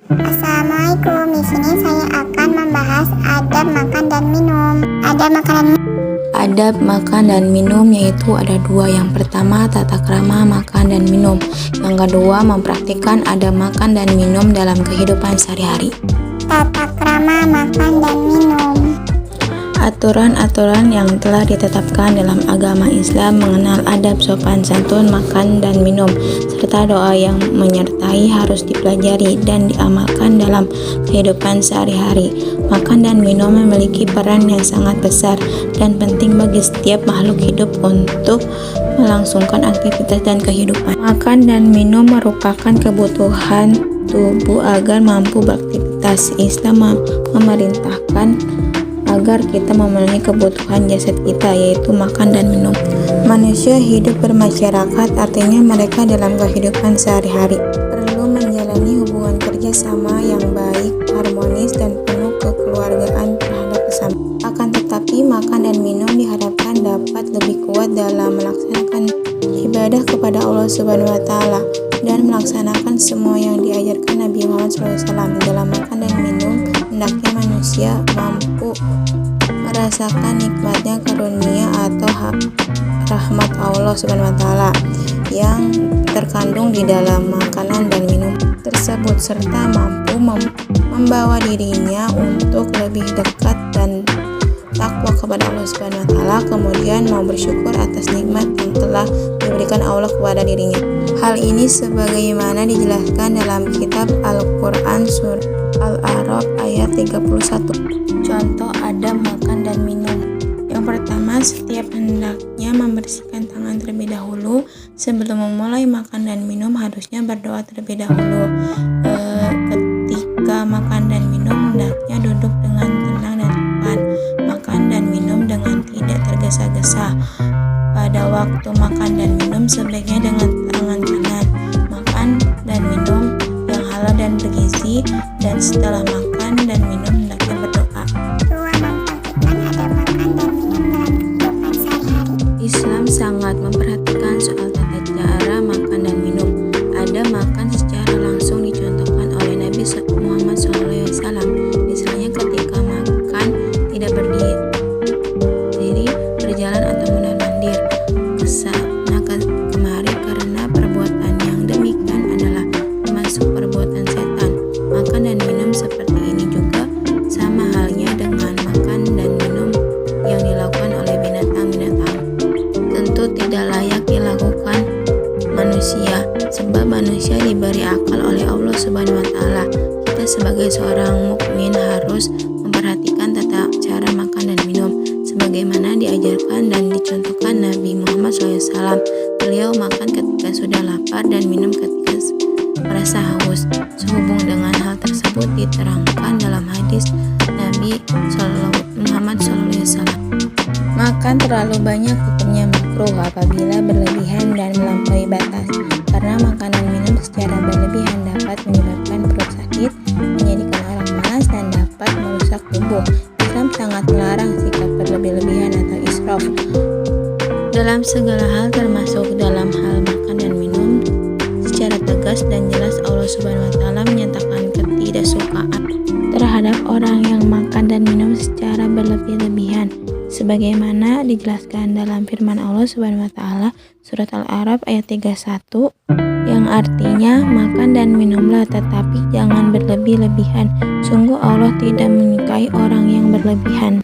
Assalamualaikum. Di sini saya akan membahas adab makan dan minum. Adab makan dan minum yaitu ada dua. Yang pertama, tata krama makan dan minum. Yang kedua, mempraktikkan adab makan dan minum dalam kehidupan sehari-hari. Tata krama makan dan minum. Aturan-aturan yang telah ditetapkan dalam agama Islam mengenal adab sopan santun makan dan minum, serta doa yang menyertai harus dipelajari dan diamalkan dalam kehidupan sehari-hari. Makan dan minum memiliki peran yang sangat besar dan penting bagi setiap makhluk hidup untuk melangsungkan aktivitas dan kehidupan. Makan dan minum merupakan kebutuhan tubuh agar mampu beraktivitas. Islam memerintahkan agar kita memenuhi kebutuhan jasad kita, yaitu makan dan minum. Manusia hidup bermasyarakat, artinya mereka dalam kehidupan sehari-hari perlu menjalani hubungan kerjasama yang baik, harmonis, dan penuh kekeluargaan terhadap sesama. Akan tetapi, makan dan minum diharapkan dapat lebih kuat dalam melaksanakan ibadah kepada Allah Subhanahu wa Ta'ala dan melaksanakan semua yang diajarkan Nabi Muhammad SAW. Dalam makan dan minum, hendaknya manusia mampu merasakan nikmatnya karunia atau rahmat Allah Subhanahu wa Ta'ala yang terkandung di dalam makanan dan minum tersebut, serta mampu membawa dirinya untuk lebih dekat dan takwa kepada Allah Subhanahu wa Ta'ala, kemudian mau bersyukur atas nikmat yang telah diberikan Allah kepada dirinya. Hal ini sebagaimana dijelaskan dalam kitab Al-Quran surah Al-A'raf ayat 31. Contoh adab makan dan minum. Yang pertama, setiap hendaknya membersihkan tangan terlebih dahulu. Sebelum memulai makan dan minum harusnya berdoa terlebih dahulu. Ketika makan dan minum hendaknya duduk dengan tenang dan sopan. Makan dan minum dengan tidak tergesa-gesa. Pada waktu makan dan minum sebaiknya dengan tangan kanan. Makan dan minum yang halal dan bergizi, dan setelah makan dan minum hendaknya berdoa. Mempraktikkan adab makan dan minum dalam kehidupan sehari-hari. Islam sangat memperhatikan soal tata cara makan dan minum. Adab makan secara langsung dicontohkan oleh Nabi Muhammad SAW. Misalnya ketika makan tidak berdiri, berjalan atau mondar-mandir kesana kemari, karena perbuatan yang demikian adalah termasuk perbuatan setan. Makan dan minum seperti ini juga sama halnya dengan makan dan minum yang dilakukan oleh binatang-binatang. Tentu tidak layak dilakukan manusia, sebab manusia diberi akal oleh Allah Subhanahu wa Ta'ala. Kita sebagai seorang mukmin harus memperhatikan tata cara makan dan minum sebagaimana diajarkan dan dicontohkan Nabi Muhammad SAW. Beliau makan ketika sudah lapar dan minum ketika merasa haus. Sehubung dengan hal tersebut diterangkan dalam hadis Nabi Muhammad SAW. Makan terlalu banyak hukumnya makruh apabila berlebihan dan melampaui batas, karena makan dan minum secara berlebihan dapat menyebabkan perut sakit, menjadikan orang malas, dan dapat merusak tubuh. Islam sangat melarang sikap berlebih-lebihan atau israf dalam segala hal, termasuk dalam hal makan dan minum. Secara tegas dan jelas Allah Subhanahu wa Ta'ala menyatakan ketidaksukaan terhadap orang yang makan dan minum secara berlebih-lebihan, sebagaimana dijelaskan dalam firman Allah Subhanahu wa Ta'ala surat Al-A'raf ayat 31, yang artinya makan dan minumlah tetapi jangan berlebih-lebihan. Sungguh Allah tidak menyukai orang yang berlebihan.